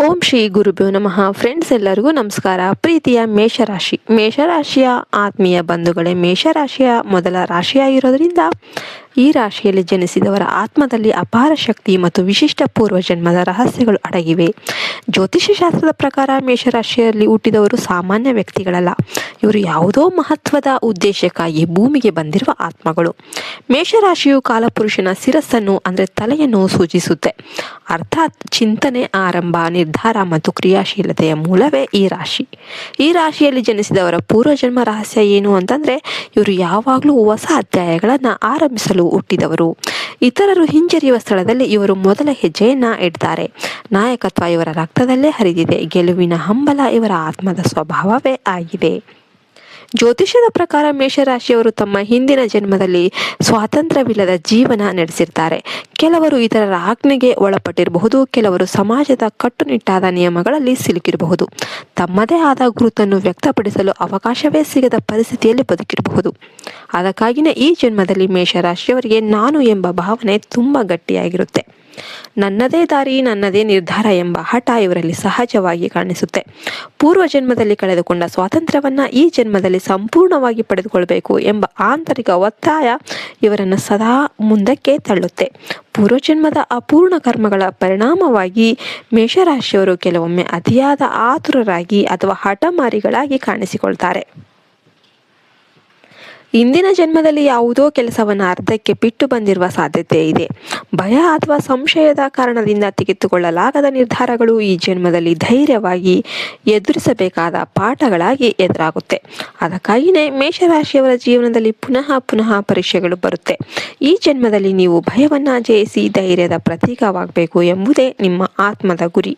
ಓಂ ಶ್ರೀ ಗುರುಭ್ಯೋ ನಮಃ. ಫ್ರೆಂಡ್ಸ್, ಎಲ್ಲರಿಗೂ ನಮಸ್ಕಾರ. ಪ್ರೀತಿಯ ಮೇಷರಾಶಿಯ ಆತ್ಮೀಯ ಬಂಧುಗಳೇ, ಮೇಷರಾಶಿಯ ಮೊದಲ ರಾಶಿಯಾಗಿರೋದ್ರಿಂದ ಈ ರಾಶಿಯಲ್ಲಿ ಜನಿಸಿದವರ ಆತ್ಮದಲ್ಲಿ ಅಪಾರ ಶಕ್ತಿ ಮತ್ತು ವಿಶಿಷ್ಟ ಪೂರ್ವಜನ್ಮದ ರಹಸ್ಯಗಳು ಅಡಗಿವೆ. ಜ್ಯೋತಿಷ್ಯ ಶಾಸ್ತ್ರದ ಪ್ರಕಾರ ಮೇಷರಾಶಿಯಲ್ಲಿ ಹುಟ್ಟಿದವರು ಸಾಮಾನ್ಯ ವ್ಯಕ್ತಿಗಳಲ್ಲ. ಇವರು ಯಾವುದೋ ಮಹತ್ವದ ಉದ್ದೇಶಕ್ಕಾಗಿ ಭೂಮಿಗೆ ಬಂದಿರುವ ಆತ್ಮಗಳು. ಮೇಷರಾಶಿಯು ಕಾಲಪುರುಷನ ಶಿರಸ್ಸನ್ನು ಅಂದರೆ ತಲೆಯನ್ನು ಸೂಚಿಸುತ್ತೆ. ಅರ್ಥಾತ್ ಚಿಂತನೆ, ಆರಂಭ, ನಿರ್ಧಾರ ಮತ್ತು ಕ್ರಿಯಾಶೀಲತೆಯ ಮೂಲವೇ ಈ ರಾಶಿ. ಈ ರಾಶಿಯಲ್ಲಿ ಜನಿಸಿದವರ ಪೂರ್ವಜನ್ಮ ರಹಸ್ಯ ಏನು ಅಂತಂದ್ರೆ, ಇವರು ಯಾವಾಗಲೂ ಹೊಸ ಅಧ್ಯಾಯಗಳನ್ನು ಆರಂಭಿಸಲು ಹುಟ್ಟಿದವರು. ಇತರರು ಹಿಂಜರಿಯುವ ಸ್ಥಳದಲ್ಲಿ ಇವರು ಮೊದಲ ಹೆಜ್ಜೆಯನ್ನ ಇಡ್ತಾರೆ. ನಾಯಕತ್ವ ಇವರ ರಕ್ತದಲ್ಲೇ ಹರಿದಿದೆ. ಗೆಲುವಿನ ಹಂಬಲ ಇವರ ಆತ್ಮದ ಸ್ವಭಾವವೇ ಆಗಿದೆ. ಜ್ಯೋತಿಷ್ಯದ ಪ್ರಕಾರ ಮೇಷರಾಶಿಯವರು ತಮ್ಮ ಹಿಂದಿನ ಜನ್ಮದಲ್ಲಿ ಸ್ವಾತಂತ್ರ್ಯವಿಲ್ಲದ ಜೀವನ ನಡೆಸಿರ್ತಾರೆ. ಕೆಲವರು ಇತರರ ಆಜ್ಞೆಗೆ ಒಳಪಟ್ಟಿರಬಹುದು. ಕೆಲವರು ಸಮಾಜದ ಕಟ್ಟುನಿಟ್ಟಾದ ನಿಯಮಗಳಲ್ಲಿ ಸಿಲುಕಿರಬಹುದು. ತಮ್ಮದೇ ಆದ ಗುರುತನ್ನು ವ್ಯಕ್ತಪಡಿಸಲು ಅವಕಾಶವೇ ಸಿಗದ ಪರಿಸ್ಥಿತಿಯಲ್ಲಿ ಬದುಕಿರಬಹುದು. ಅದಕ್ಕಾಗಿಯೇ ಈ ಜನ್ಮದಲ್ಲಿ ಮೇಷರಾಶಿಯವರಿಗೆ ನಾನು ಎಂಬ ಭಾವನೆ ತುಂಬ ಗಟ್ಟಿಯಾಗಿರುತ್ತೆ. ನನ್ನದೇ ದಾರಿ, ನನ್ನದೇ ನಿರ್ಧಾರ ಎಂಬ ಹಠ ಇವರಲ್ಲಿ ಸಹಜವಾಗಿ ಕಾಣಿಸುತ್ತೆ. ಪೂರ್ವ ಜನ್ಮದಲ್ಲಿ ಕಳೆದುಕೊಂಡ ಸ್ವಾತಂತ್ರ್ಯವನ್ನ ಈ ಜನ್ಮದಲ್ಲಿ ಸಂಪೂರ್ಣವಾಗಿ ಪಡೆದುಕೊಳ್ಬೇಕು ಎಂಬ ಆಂತರಿಕ ಒತ್ತಾಯ ಇವರನ್ನು ಸದಾ ಮುಂದಕ್ಕೆ ತಳ್ಳುತ್ತೆ. ಪೂರ್ವಜನ್ಮದ ಅಪೂರ್ಣ ಕರ್ಮಗಳ ಪರಿಣಾಮವಾಗಿ ಮೇಷರಾಶಿಯವರು ಕೆಲವೊಮ್ಮೆ ಅತಿಯಾದ ಆತುರರಾಗಿ ಅಥವಾ ಹಠಮಾರಿಗಳಾಗಿ ಕಾಣಿಸಿಕೊಳ್ತಾರೆ. ಇಂದಿನ ಜನ್ಮದಲ್ಲಿ ಯಾವುದೋ ಕೆಲಸವನ್ನು ಅರ್ಧಕ್ಕೆ ಬಿಟ್ಟು ಬಂದಿರುವ ಸಾಧ್ಯತೆ ಇದೆ. ಭಯ ಅಥವಾ ಸಂಶಯದ ಕಾರಣದಿಂದ ತೆಗೆದುಕೊಳ್ಳಲಾಗದ ನಿರ್ಧಾರಗಳು ಈ ಜನ್ಮದಲ್ಲಿ ಧೈರ್ಯವಾಗಿ ಎದುರಿಸಬೇಕಾದ ಪಾಠಗಳಾಗಿ ಎದುರಾಗುತ್ತೆ. ಅದಕ್ಕಾಗಿಯೇ ಮೇಷರಾಶಿಯವರ ಜೀವನದಲ್ಲಿ ಪುನಃ ಪರೀಕ್ಷೆಗಳು ಬರುತ್ತೆ. ಈ ಜನ್ಮದಲ್ಲಿ ನೀವು ಭಯವನ್ನ ಜಯಿಸಿ ಧೈರ್ಯದ ಪ್ರತೀಕವಾಗಬೇಕು ಎಂಬುದೇ ನಿಮ್ಮ ಆತ್ಮದ ಗುರಿ.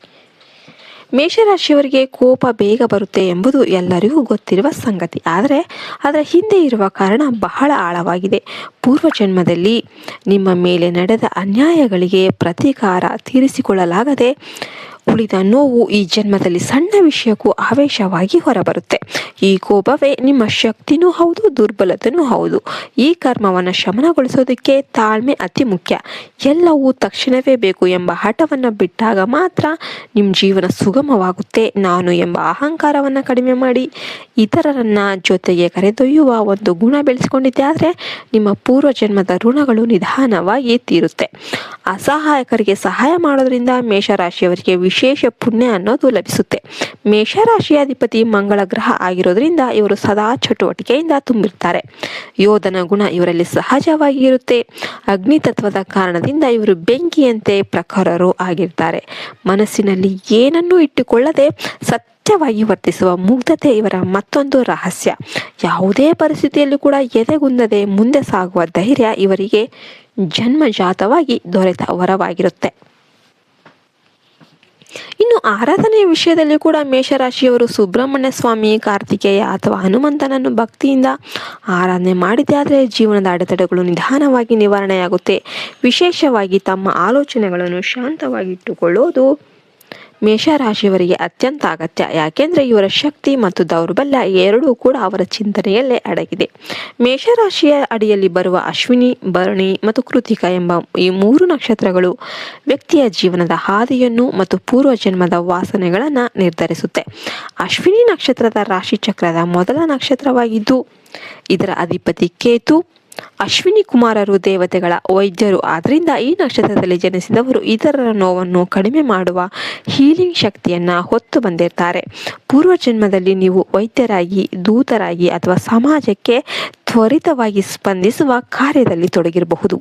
ಮೇಷರಾಶಿಯವರಿಗೆ ಕೋಪ ಬೇಗ ಬರುತ್ತೆ ಎಂಬುದು ಎಲ್ಲರಿಗೂ ಗೊತ್ತಿರುವ ಸಂಗತಿ. ಆದರೆ ಅದರ ಹಿಂದೆ ಇರುವ ಕಾರಣ ಬಹಳ ಆಳವಾಗಿದೆ. ಪೂರ್ವಜನ್ಮದಲ್ಲಿ ನಿಮ್ಮ ಮೇಲೆ ನಡೆದ ಅನ್ಯಾಯಗಳಿಗೆ ಪ್ರತೀಕಾರ ತೀರಿಸಿಕೊಳ್ಳಲಾಗದೆ ಉಳಿದ ನೋವು ಈ ಜನ್ಮದಲ್ಲಿ ಸಣ್ಣ ವಿಷಯಕ್ಕೂ ಆವೇಶವಾಗಿ ಹೊರಬರುತ್ತೆ. ಈ ಕೋಪವೇ ನಿಮ್ಮ ಶಕ್ತಿನೂ ಹೌದು, ದುರ್ಬಲತೆನೂ ಹೌದು. ಈ ಕರ್ಮವನ್ನು ಶಮನಗೊಳಿಸೋದಕ್ಕೆ ತಾಳ್ಮೆ ಅತಿ ಮುಖ್ಯ. ಎಲ್ಲವೂ ತಕ್ಷಣವೇ ಬೇಕು ಎಂಬ ಹಠವನ್ನು ಬಿಟ್ಟಾಗ ಮಾತ್ರ ನಿಮ್ಮ ಜೀವನ ಸುಗಮವಾಗುತ್ತೆ. ನಾನು ಎಂಬ ಅಹಂಕಾರವನ್ನು ಕಡಿಮೆ ಮಾಡಿ ಇತರರನ್ನ ಜೊತೆಗೆ ಕರೆದೊಯ್ಯುವ ಒಂದು ಗುಣ ಬೆಳೆಸಿಕೊಂಡಿದ್ದೆ ಆದರೆ ನಿಮ್ಮ ಪೂರ್ವಜನ್ಮದ ಋಣಗಳು ನಿಧಾನವಾಗಿ ತೀರುತ್ತೆ. ಅಸಹಾಯಕರಿಗೆ ಸಹಾಯ ಮಾಡೋದ್ರಿಂದ ಮೇಷರಾಶಿಯವರಿಗೆ ವಿಶೇಷ ಪುಣ್ಯ ಅನ್ನೋದು ಲಭಿಸುತ್ತೆ. ಮೇಷರಾಶಿಯಾಧಿಪತಿ ಮಂಗಳ ಗ್ರಹ ಆಗಿರೋದ್ರಿಂದ ಇವರು ಸದಾ ಚಟುವಟಿಕೆಯಿಂದ ತುಂಬಿರ್ತಾರೆ. ಯೋಧನ ಗುಣ ಇವರಲ್ಲಿ ಸಹಜವಾಗಿ ಇರುತ್ತೆ. ಅಗ್ನಿ ತತ್ವದ ಕಾರಣದಿಂದ ಇವರು ಬೆಂಕಿಯಂತೆ ಪ್ರಖರರು ಆಗಿರ್ತಾರೆ. ಮನಸ್ಸಿನಲ್ಲಿ ಏನನ್ನೂ ಇಟ್ಟುಕೊಳ್ಳದೆ ಸತ್ಯವಾಗಿ ವರ್ತಿಸುವ ಮುಗ್ಧತೆ ಇವರ ಮತ್ತೊಂದು ರಹಸ್ಯ. ಯಾವುದೇ ಪರಿಸ್ಥಿತಿಯಲ್ಲೂ ಕೂಡ ಎದೆಗುಂದದೆ ಮುಂದೆ ಸಾಗುವ ಧೈರ್ಯ ಇವರಿಗೆ ಜನ್ಮಜಾತವಾಗಿ ದೊರೆತ ವರವಾಗಿರುತ್ತೆ. ಇನ್ನು ಆರಾಧನೆಯ ವಿಷಯದಲ್ಲಿ ಕೂಡ ಮೇಷರಾಶಿಯವರು ಸುಬ್ರಹ್ಮಣ್ಯ ಸ್ವಾಮಿ, ಕಾರ್ತಿಕೇಯ ಅಥವಾ ಹನುಮಂತನನ್ನು ಭಕ್ತಿಯಿಂದ ಆರಾಧನೆ ಮಾಡಿದೆ ಆದರೆ ಜೀವನದ ಅಡೆತಡೆಗಳು ನಿಧಾನವಾಗಿ ನಿವಾರಣೆಯಾಗುತ್ತೆ. ವಿಶೇಷವಾಗಿ ತಮ್ಮ ಆಲೋಚನೆಗಳನ್ನು ಶಾಂತವಾಗಿಟ್ಟುಕೊಳ್ಳೋದು ಮೇಷರಾಶಿಯವರಿಗೆ ಅತ್ಯಂತ ಅಗತ್ಯ. ಯಾಕೆಂದ್ರೆ ಇವರ ಶಕ್ತಿ ಮತ್ತು ದೌರ್ಬಲ್ಯ ಎರಡೂ ಕೂಡ ಅವರ ಚಿಂತನೆಯಲ್ಲೇ ಅಡಗಿದೆ. ಮೇಷರಾಶಿಯ ಅಡಿಯಲ್ಲಿ ಬರುವ ಅಶ್ವಿನಿ, ಭರಣಿ ಮತ್ತು ಕೃತಿಕ ಎಂಬ ಈ 3 ನಕ್ಷತ್ರಗಳು ವ್ಯಕ್ತಿಯ ಜೀವನದ ಹಾದಿಯನ್ನು ಮತ್ತು ಪೂರ್ವಜನ್ಮದ ವಾಸನೆಗಳನ್ನು ನಿರ್ಧರಿಸುತ್ತೆ. ಅಶ್ವಿನಿ ನಕ್ಷತ್ರದ ರಾಶಿ ಚಕ್ರದ ಮೊದಲ ನಕ್ಷತ್ರವಾಗಿದ್ದು ಇದರ ಅಧಿಪತಿ ಕೇತು. ಅಶ್ವಿನಿ ಕುಮಾರರು ದೇವತೆಗಳ ವೈದ್ಯರು. ಆದ್ರಿಂದ ಈ ನಕ್ಷತ್ರದಲ್ಲಿ ಜನಿಸಿದವರು ಇತರರ ನೋವನ್ನು ಕಡಿಮೆ ಮಾಡುವ ಹೀಲಿಂಗ್ ಶಕ್ತಿಯನ್ನ ಹೊತ್ತು ಬಂದಿರ್ತಾರೆ. ಪೂರ್ವಜನ್ಮದಲ್ಲಿ ನೀವು ವೈದ್ಯರಾಗಿ, ದೂತರಾಗಿ ಅಥವಾ ಸಮಾಜಕ್ಕೆ ತ್ವರಿತವಾಗಿ ಸ್ಪಂದಿಸುವ ಕಾರ್ಯದಲ್ಲಿ ತೊಡಗಿರಬಹುದು.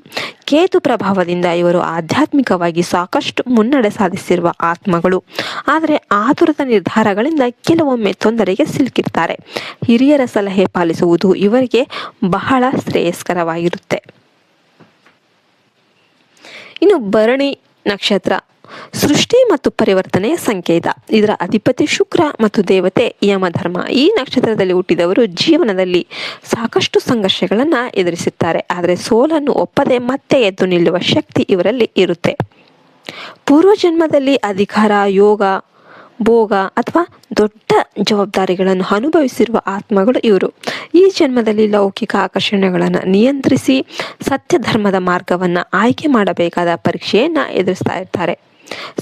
ಕೇತು ಪ್ರಭಾವದಿಂದ ಇವರು ಆಧ್ಯಾತ್ಮಿಕವಾಗಿ ಸಾಕಷ್ಟು ಮುನ್ನಡೆ ಸಾಧಿಸಿರುವ ಆತ್ಮಗಳು. ಆದರೆ ಆತುರದ ನಿರ್ಧಾರಗಳಿಂದ ಕೆಲವೊಮ್ಮೆ ತೊಂದರೆಗೆ ಸಿಲುಕಿರ್ತಾರೆ. ಹಿರಿಯರ ಸಲಹೆ ಪಾಲಿಸುವುದು ಇವರಿಗೆ ಬಹಳ ಶ್ರೇಯಸ್ಕರವಾಗಿರುತ್ತೆ. ಇನ್ನು ಭರಣಿ ನಕ್ಷತ್ರ ಸೃಷ್ಟಿ ಮತ್ತು ಪರಿವರ್ತನೆಯ ಸಂಕೇತ. ಇದರ ಅಧಿಪತಿ ಶುಕ್ರ ಮತ್ತು ದೇವತೆ ಯಮಧರ್ಮ. ಈ ನಕ್ಷತ್ರದಲ್ಲಿ ಹುಟ್ಟಿದವರು ಜೀವನದಲ್ಲಿ ಸಾಕಷ್ಟು ಸಂಘರ್ಷಗಳನ್ನು ಎದುರಿಸುತ್ತಾರೆ. ಆದರೆ ಸೋಲನ್ನು ಒಪ್ಪದೆ ಮತ್ತೆ ಎದ್ದು ನಿಲ್ಲುವ ಶಕ್ತಿ ಇವರಲ್ಲಿ ಇರುತ್ತೆ. ಪೂರ್ವಜನ್ಮದಲ್ಲಿ ಅಧಿಕಾರ, ಯೋಗ, ಭೋಗ ಅಥವಾ ದೊಡ್ಡ ಜವಾಬ್ದಾರಿಗಳನ್ನು ಅನುಭವಿಸಿರುವ ಆತ್ಮಗಳು ಇವರು. ಈ ಜನ್ಮದಲ್ಲಿ ಲೌಕಿಕ ಆಕರ್ಷಣೆಗಳನ್ನು ನಿಯಂತ್ರಿಸಿ ಸತ್ಯ ಧರ್ಮದ ಮಾರ್ಗವನ್ನು ಆಯ್ಕೆ ಮಾಡಬೇಕಾದ ಪರೀಕ್ಷೆಯನ್ನು ಎದುರಿಸ್ತಾ ಇರ್ತಾರೆ.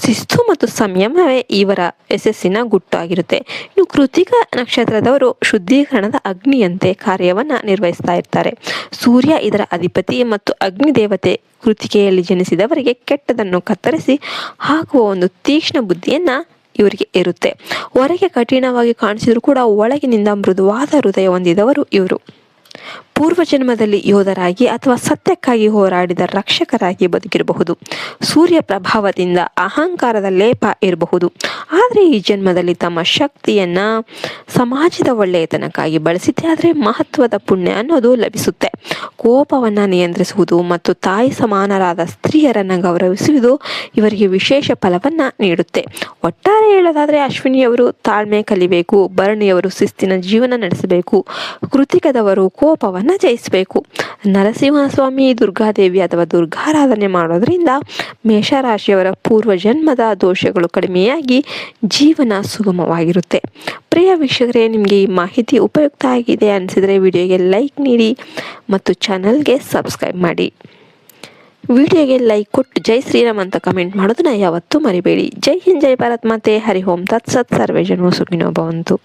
ಶಿಸ್ತು ಮತ್ತು ಸಂಯಮವೇ ಇವರ ಯಶಸ್ಸಿನ ಗುಟ್ಟಾಗಿರುತ್ತೆ. ಇನ್ನು ಕೃತಿಕ ನಕ್ಷತ್ರದವರು ಶುದ್ಧೀಕರಣದ ಅಗ್ನಿಯಂತೆ ಕಾರ್ಯವನ್ನು ನಿರ್ವಹಿಸ್ತಾ ಇರ್ತಾರೆ. ಸೂರ್ಯ ಇದರ ಅಧಿಪತಿ ಮತ್ತು ಅಗ್ನಿ ದೇವತೆ. ಕೃತಿಕೆಯಲ್ಲಿ ಜನಿಸಿದವರಿಗೆ ಕೆಟ್ಟದನ್ನು ಕತ್ತರಿಸಿ ಹಾಕುವ ಒಂದು ತೀಕ್ಷ್ಣ ಬುದ್ಧಿಯನ್ನ ಇವರಿಗೆ ಇರುತ್ತೆ. ಹೊರಗೆ ಕಠಿಣವಾಗಿ ಕಾಣಿಸಿದ್ರು ಕೂಡ ಒಳಗಿನಿಂದ ಮೃದುವಾದ ಹೃದಯ ಹೊಂದಿದವರು ಇವರು. ಪೂರ್ವಜನ್ಮದಲ್ಲಿ ಯೋಧರಾಗಿ ಅಥವಾ ಸತ್ಯಕ್ಕಾಗಿ ಹೋರಾಡಿದ ರಕ್ಷಕರಾಗಿ ಬದುಕಿರಬಹುದು. ಸೂರ್ಯ ಪ್ರಭಾವದಿಂದ ಅಹಂಕಾರದ ಲೇಪ ಇರಬಹುದು. ಆದರೆ ಈ ಜನ್ಮದಲ್ಲಿ ತಮ್ಮ ಶಕ್ತಿಯನ್ನ ಸಮಾಜದ ಒಳ್ಳೆಯತನಕ್ಕಾಗಿ ಬಳಸಿದ್ದೆ ಆದರೆ ಮಹತ್ವದ ಪುಣ್ಯ ಅನ್ನೋದು ಲಭಿಸುತ್ತೆ. ಕೋಪವನ್ನ ನಿಯಂತ್ರಿಸುವುದು ಮತ್ತು ತಾಯಿ ಸಮಾನರಾದ ಸ್ತ್ರೀಯರನ್ನ ಗೌರವಿಸುವುದು ಇವರಿಗೆ ವಿಶೇಷ ಫಲವನ್ನ ನೀಡುತ್ತೆ. ಒಟ್ಟಾರೆ ಹೇಳೋದಾದ್ರೆ ಅಶ್ವಿನಿಯವರು ತಾಳ್ಮೆ ಕಲಿಬೇಕು, ಭರಣಿಯವರು ಶಿಸ್ತಿನ ಜೀವನ ನಡೆಸಬೇಕು, ಕೃತಿಕದವರು ಕೋಪವನ್ನ ಜಯಿಸಬೇಕು. ನರಸಿಂಹಸ್ವಾಮಿ, ದುರ್ಗಾದೇವಿ ಅಥವಾ ದುರ್ಗಾರಾಧನೆ ಮಾಡೋದ್ರಿಂದ ಮೇಷರಾಶಿಯವರ ಪೂರ್ವ ಜನ್ಮದ ದೋಷಗಳು ಕಡಿಮೆಯಾಗಿ ಜೀವನ ಸುಗಮವಾಗಿರುತ್ತೆ. ಪ್ರಿಯ ವೀಕ್ಷಕರೇ, ನಿಮಗೆ ಈ ಮಾಹಿತಿ ಉಪಯುಕ್ತ ಆಗಿದೆ ಅನಿಸಿದರೆ ವಿಡಿಯೋಗೆ ಲೈಕ್ ನೀಡಿ ಮತ್ತು ಚಾನಲ್ಗೆ ಸಬ್ಸ್ಕ್ರೈಬ್ ಮಾಡಿ. ವಿಡಿಯೋಗೆ ಲೈಕ್ ಕೊಟ್ಟು ಜೈ ಶ್ರೀರಾಮ್ ಅಂತ ಕಮೆಂಟ್ ಮಾಡೋದನ್ನ ಯಾವತ್ತೂ ಮರಿಬೇಡಿ. ಜೈ ಹಿಂದ್, ಜೈ ಭಾರತ್ ಮಾತೆ, ಹರಿ ಓಂ ತತ್ಸತ್, ಸರ್ವೇ ಜನ ಸುಖಿನೋ ಭವಂತು.